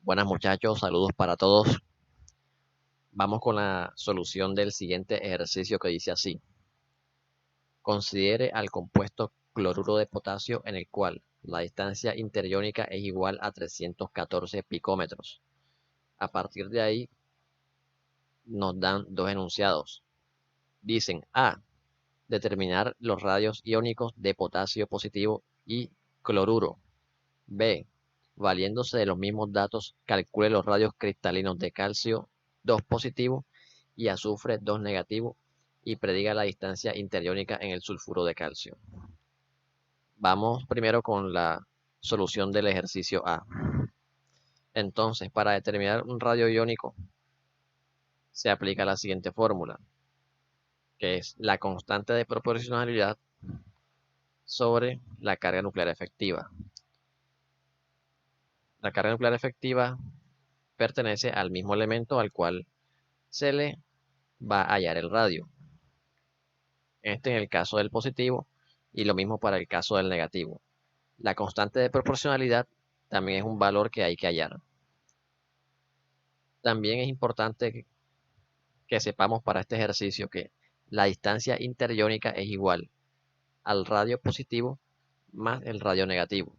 Buenas muchachos, saludos para todos. Vamos con la solución del siguiente ejercicio que dice así. Considere al compuesto cloruro de potasio en el cual la distancia interiónica es igual a 314 picómetros. A partir de ahí nos dan dos enunciados. Dicen A. Determinar los radios iónicos de potasio positivo y cloruro. B. Valiéndose de los mismos datos, calcule los radios cristalinos de calcio 2 positivo y azufre 2 negativo y prediga la distancia interiónica en el sulfuro de calcio. Vamos primero con la solución del ejercicio A. Entonces, para determinar un radio iónico, se aplica la siguiente fórmula, que es la constante de proporcionalidad sobre la carga nuclear efectiva. La carga nuclear efectiva pertenece al mismo elemento al cual se le va a hallar el radio. Este en el caso del positivo y lo mismo para el caso del negativo. La constante de proporcionalidad también es un valor que hay que hallar. También es importante que sepamos para este ejercicio que la distancia interiónica es igual al radio positivo más el radio negativo.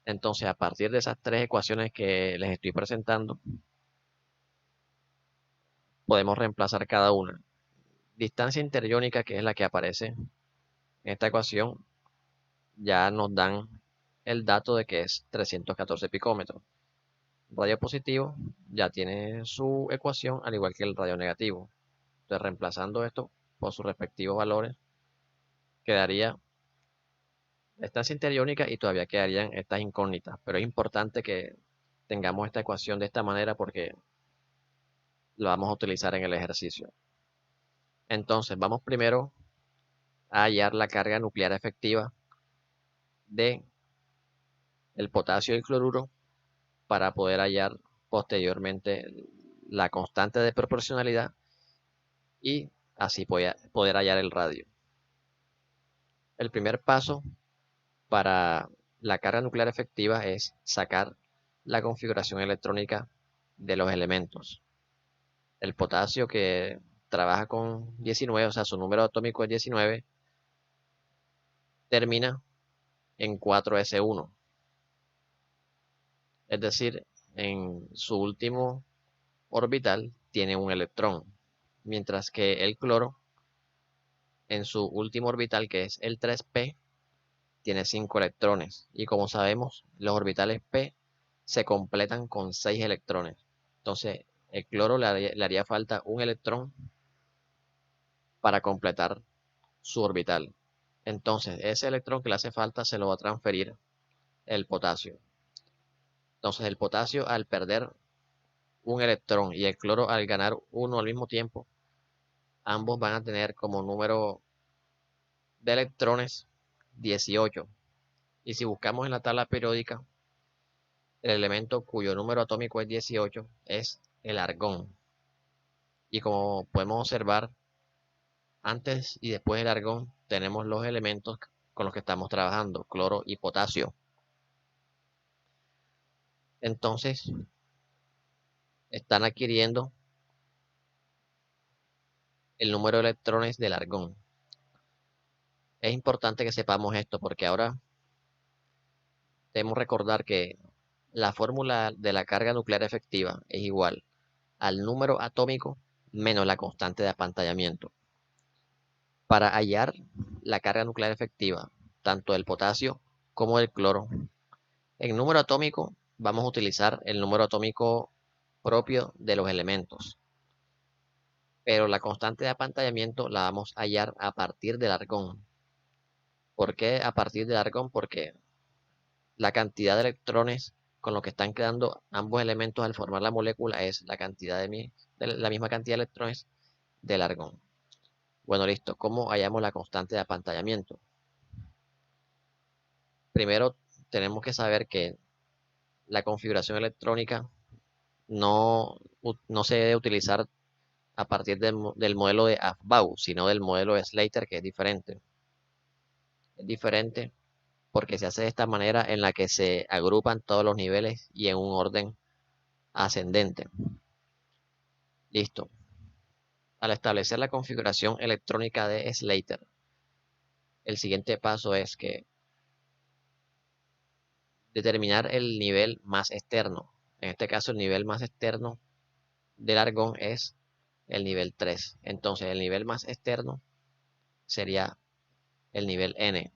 Entonces, a partir de esas tres ecuaciones que les estoy presentando, podemos reemplazar cada una. Distancia interiónica, que es la que aparece en esta ecuación, ya nos dan el dato de que es 314 picómetros. Radio positivo ya tiene su ecuación al igual que el radio negativo. Entonces, reemplazando esto por sus respectivos valores, quedaría la estancia interiónica y todavía quedarían estas incógnitas. Pero es importante que tengamos esta ecuación de esta manera porque la vamos a utilizar en el ejercicio. Entonces, vamos primero a hallar la carga nuclear efectiva de el potasio y el cloruro para poder hallar posteriormente la constante de proporcionalidad y así poder hallar el radio. El primer paso para la carga nuclear efectiva es sacar la configuración electrónica de los elementos. El potasio, que trabaja con 19, o sea, su número atómico es 19, termina en 4s1. Es decir, en su último orbital tiene un electrón, mientras que el cloro en su último orbital, que es el 3p, tiene 5 electrones. Y como sabemos, los orbitales p se completan con 6 electrones. Entonces, el cloro le haría falta un electrón para completar su orbital. Entonces, ese electrón que le hace falta se lo va a transferir el potasio. Entonces, el potasio, al perder un electrón y el cloro al ganar uno al mismo tiempo, ambos van a tener como número de electrones 18. Y si buscamos en la tabla periódica, el elemento cuyo número atómico es 18 es el argón. Y como podemos observar, antes y después del argón tenemos los elementos con los que estamos trabajando, cloro y potasio. Entonces, están adquiriendo el número de electrones del argón. Es importante que sepamos esto porque ahora debemos recordar que la fórmula de la carga nuclear efectiva es igual al número atómico menos la constante de apantallamiento. Para hallar la carga nuclear efectiva, tanto del potasio como del cloro, en número atómico vamos a utilizar el número atómico propio de los elementos. Pero la constante de apantallamiento la vamos a hallar a partir del argón. ¿Por qué a partir del argón? Porque la cantidad de electrones con los que están quedando ambos elementos al formar la molécula es la cantidad de la misma cantidad de electrones del argón. Bueno, listo. ¿Cómo hallamos la constante de apantallamiento? Primero tenemos que saber que la configuración electrónica no se debe utilizar a partir del modelo de Aufbau, sino del modelo de Slater, que es diferente. Es diferente porque se hace de esta manera en la que se agrupan todos los niveles y en un orden ascendente. Listo. Al establecer la configuración electrónica de Slater, el siguiente paso es que determinar el nivel más externo. En este caso, el nivel más externo del argón es el nivel 3. Entonces, el nivel más externo sería el nivel N.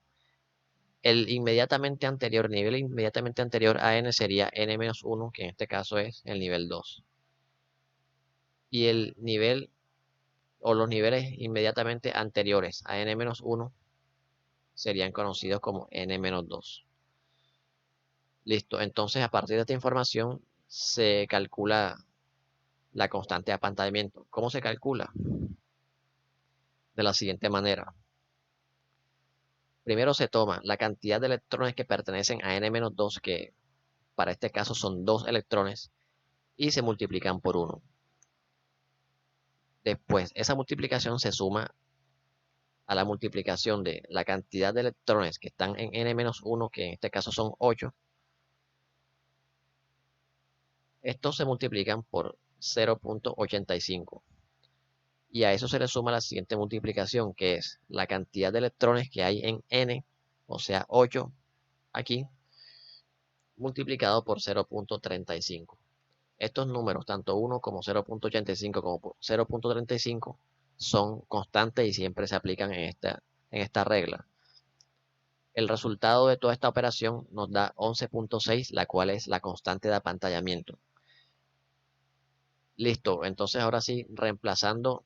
El nivel inmediatamente anterior a N sería N-1, que en este caso es el nivel 2. Y el nivel o los niveles inmediatamente anteriores a N-1 serían conocidos como N-2. Listo, entonces a partir de esta información se calcula la constante de apantallamiento. ¿Cómo se calcula? De la siguiente manera. Primero se toma la cantidad de electrones que pertenecen a N-2, que para este caso son 2 electrones, y se multiplican por 1. Después, esa multiplicación se suma a la multiplicación de la cantidad de electrones que están en N-1, que en este caso son 8. Estos se multiplican por 0.85. Y a eso se le suma la siguiente multiplicación, que es la cantidad de electrones que hay en N, o sea 8 aquí, multiplicado por 0.35. Estos números, tanto 1 como 0.85 como 0.35, son constantes y siempre se aplican en esta regla. El resultado de toda esta operación nos da 11.6, la cual es la constante de apantallamiento. Listo, entonces ahora sí, reemplazando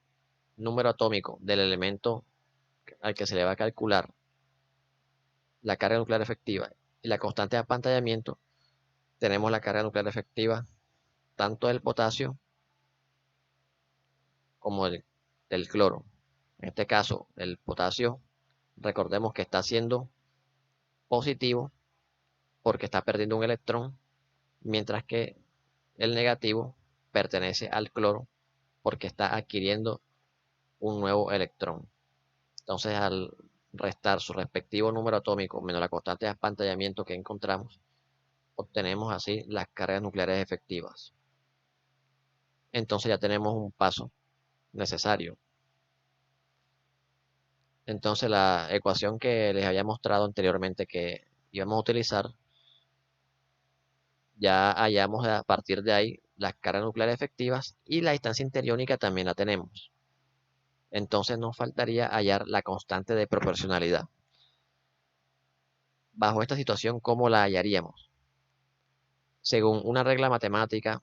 número atómico del elemento al que se le va a calcular la carga nuclear efectiva y la constante de apantallamiento, tenemos la carga nuclear efectiva tanto del potasio como del cloro. En este caso, el potasio, recordemos que está siendo positivo porque está perdiendo un electrón, mientras que el negativo pertenece al cloro porque está adquiriendo un nuevo electrón. Entonces, al restar su respectivo número atómico menos la constante de apantallamiento que encontramos, obtenemos así las cargas nucleares efectivas. Entonces ya tenemos un paso necesario. Entonces la ecuación que les había mostrado anteriormente que íbamos a utilizar, ya hallamos a partir de ahí las cargas nucleares efectivas y la distancia interiónica también la tenemos. Entonces nos faltaría hallar la constante de proporcionalidad. Bajo esta situación, ¿cómo la hallaríamos? Según una regla matemática,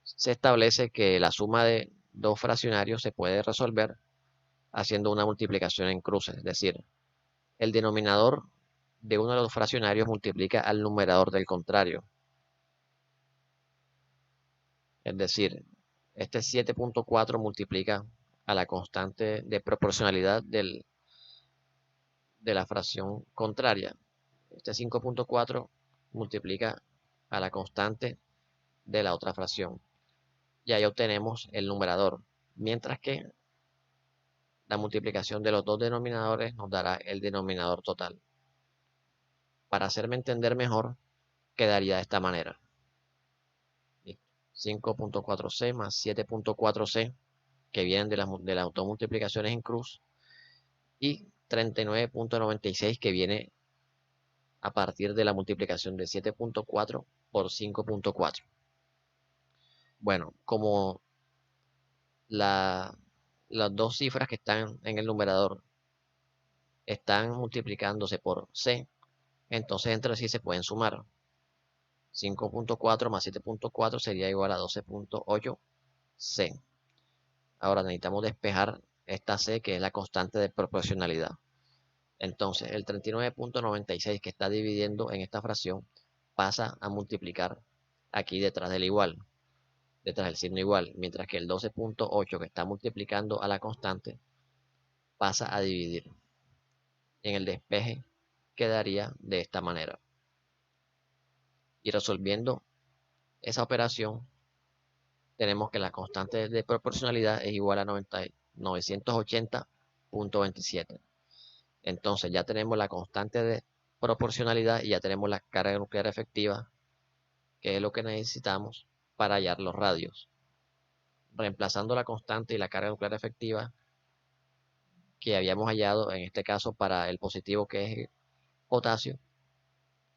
se establece que la suma de dos fraccionarios se puede resolver haciendo una multiplicación en cruces, es decir, el denominador de uno de los fraccionarios multiplica al numerador del contrario. Es decir, este 7.4 multiplica a la constante de proporcionalidad de la fracción contraria. Este 5.4 multiplica a la constante de la otra fracción. Y ahí obtenemos el numerador. Mientras que la multiplicación de los dos denominadores nos dará el denominador total. Para hacerme entender mejor, quedaría de esta manera. 5.4c más 7.4c, que vienen de las automultiplicaciones en cruz, y 39.96, que viene a partir de la multiplicación de 7.4 por 5.4. Bueno, como las dos cifras que están en el numerador están multiplicándose por c, entonces entre sí se pueden sumar. 5.4 más 7.4 sería igual a 12.8c. Ahora necesitamos despejar esta c, que es la constante de proporcionalidad. Entonces, el 39.96 que está dividiendo en esta fracción pasa a multiplicar aquí detrás del igual, detrás del signo igual, mientras que el 12.8 que está multiplicando a la constante pasa a dividir. En el despeje quedaría de esta manera. Y resolviendo esa operación, tenemos que la constante de proporcionalidad es igual a 980.27. Entonces ya tenemos la constante de proporcionalidad y ya tenemos la carga nuclear efectiva, que es lo que necesitamos para hallar los radios. Reemplazando la constante y la carga nuclear efectiva que habíamos hallado, en este caso para el positivo que es el potasio,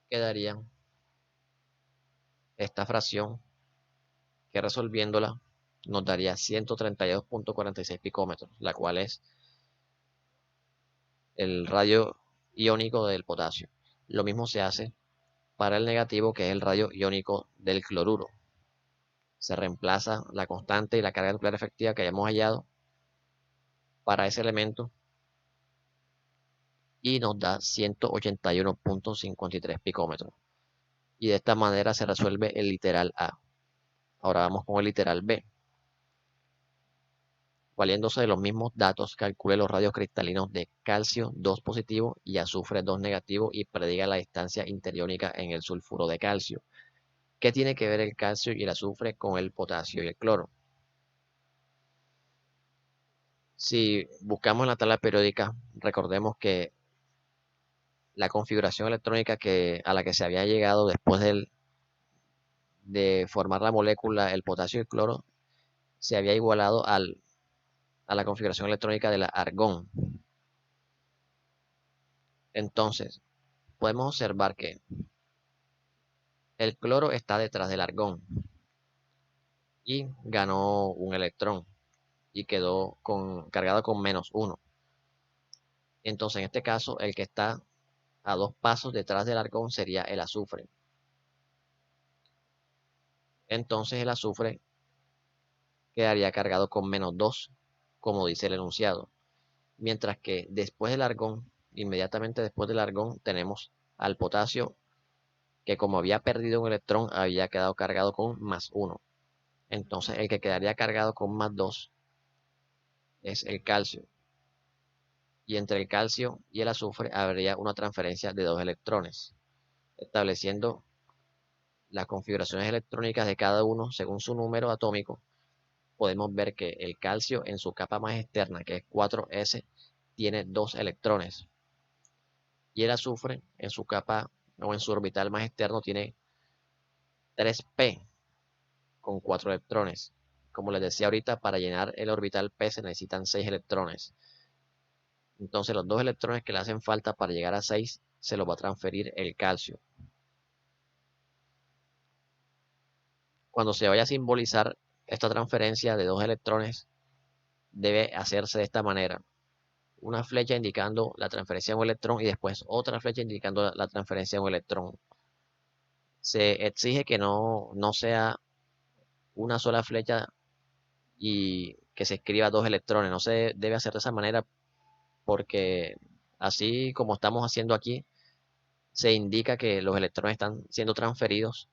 quedaría esta fracción que resolviéndola nos daría 132.46 picómetros, la cual es el radio iónico del potasio. Lo mismo se hace para el negativo, que es el radio iónico del cloruro. Se reemplaza la constante y la carga nuclear efectiva que hayamos hallado para ese elemento y nos da 181.53 picómetros. Y de esta manera se resuelve el literal A. Ahora vamos con el literal B. Valiéndose de los mismos datos, calcule los radios cristalinos de calcio 2 positivo y azufre 2 negativo y prediga la distancia interiónica en el sulfuro de calcio. ¿Qué tiene que ver el calcio y el azufre con el potasio y el cloro? Si buscamos en la tabla periódica, recordemos que la configuración electrónica a la que se había llegado después de formar la molécula, el potasio y el cloro, se había igualado a la configuración electrónica del argón. Entonces, podemos observar que el cloro está detrás del argón y ganó un electrón y quedó cargado con -1. Entonces, en este caso, el que está a 2 pasos detrás del argón sería el azufre. Entonces, el azufre quedaría cargado con -2, como dice el enunciado. Mientras que después del argón, inmediatamente después del argón, tenemos al potasio, que como había perdido un electrón, había quedado cargado con +1. Entonces, el que quedaría cargado con +2 es el calcio. Y entre el calcio y el azufre habría una transferencia de 2 electrones, estableciendo las configuraciones electrónicas de cada uno según su número atómico. Podemos ver que el calcio en su capa más externa, que es 4s, tiene 2 electrones. Y el azufre en su capa o en su orbital más externo tiene 3p con 4 electrones. Como les decía ahorita, para llenar el orbital p se necesitan 6 electrones. Entonces los 2 electrones que le hacen falta para llegar a 6 se los va a transferir el calcio. Cuando se vaya a simbolizar esta transferencia de 2 electrones, debe hacerse de esta manera. Una flecha indicando la transferencia de un electrón y después otra flecha indicando la transferencia de un electrón. Se exige que no sea una sola flecha y que se escriba 2 electrones. No se debe hacer de esa manera porque así como estamos haciendo aquí, se indica que los electrones están siendo transferidos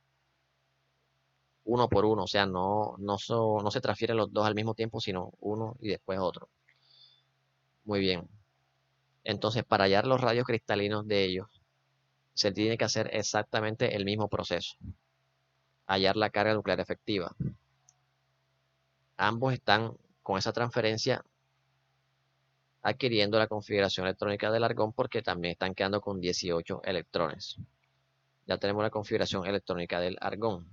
uno por uno. O sea, no se transfieren los dos al mismo tiempo, sino uno y después otro. Muy bien. Entonces, para hallar los radios cristalinos de ellos, se tiene que hacer exactamente el mismo proceso. Hallar la carga nuclear efectiva. Ambos están con esa transferencia adquiriendo la configuración electrónica del argón porque también están quedando con 18 electrones. Ya tenemos la configuración electrónica del argón.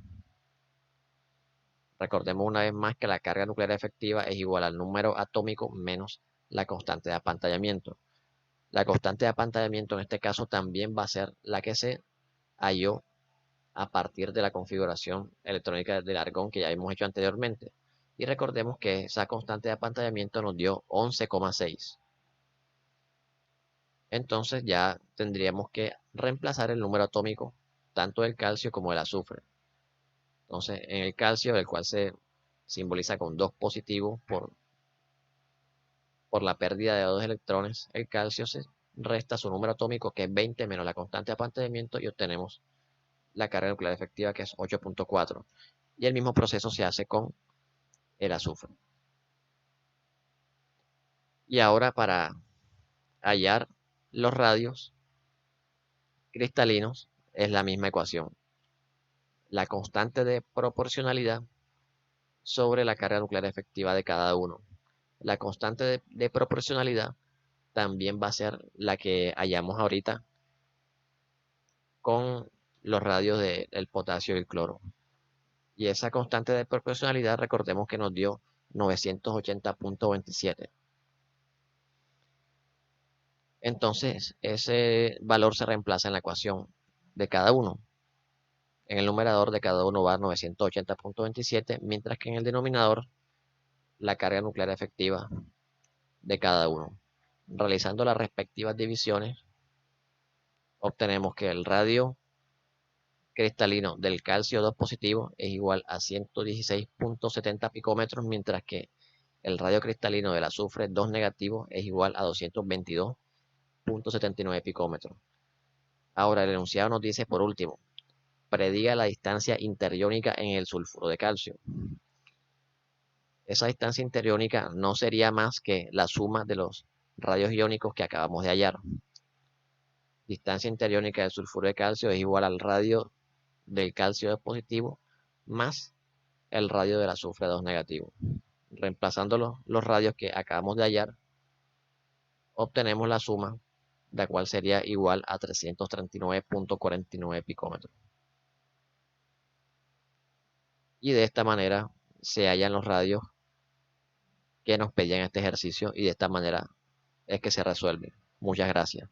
Recordemos una vez más que la carga nuclear efectiva es igual al número atómico menos la constante de apantallamiento. La constante de apantallamiento en este caso también va a ser la que se halló a partir de la configuración electrónica del argón que ya hemos hecho anteriormente. Y recordemos que esa constante de apantallamiento nos dio 11,6. Entonces ya tendríamos que reemplazar el número atómico tanto del calcio como del azufre. Entonces en el calcio, el cual se simboliza con 2 positivos por la pérdida de 2 electrones, el calcio se resta su número atómico, que es 20 menos la constante de apantallamiento, y obtenemos la carga nuclear efectiva, que es 8.4. Y el mismo proceso se hace con el azufre. Y ahora para hallar los radios cristalinos es la misma ecuación. La constante de proporcionalidad sobre la carga nuclear efectiva de cada uno. La constante de proporcionalidad también va a ser la que hallamos ahorita con los radios del potasio y el cloro. Y esa constante de proporcionalidad, recordemos que nos dio 980.27. Entonces, ese valor se reemplaza en la ecuación de cada uno. En el numerador de cada uno va 980.27, mientras que en el denominador la carga nuclear efectiva de cada uno. Realizando las respectivas divisiones, obtenemos que el radio cristalino del calcio 2 positivo es igual a 116.70 picómetros, mientras que el radio cristalino del azufre 2 negativo es igual a 222.79 picómetros. Ahora el enunciado nos dice, por último, prediga la distancia interiónica en el sulfuro de calcio. Esa distancia interiónica no sería más que la suma de los radios iónicos que acabamos de hallar. Distancia interiónica del sulfuro de calcio es igual al radio del calcio 2 positivo más el radio del azufre 2 negativo. Reemplazando los radios que acabamos de hallar, obtenemos la suma, la cual sería igual a 339.49 picómetros. Y de esta manera se hallan los radios que nos pedían este ejercicio y de esta manera es que se resuelve. Muchas gracias.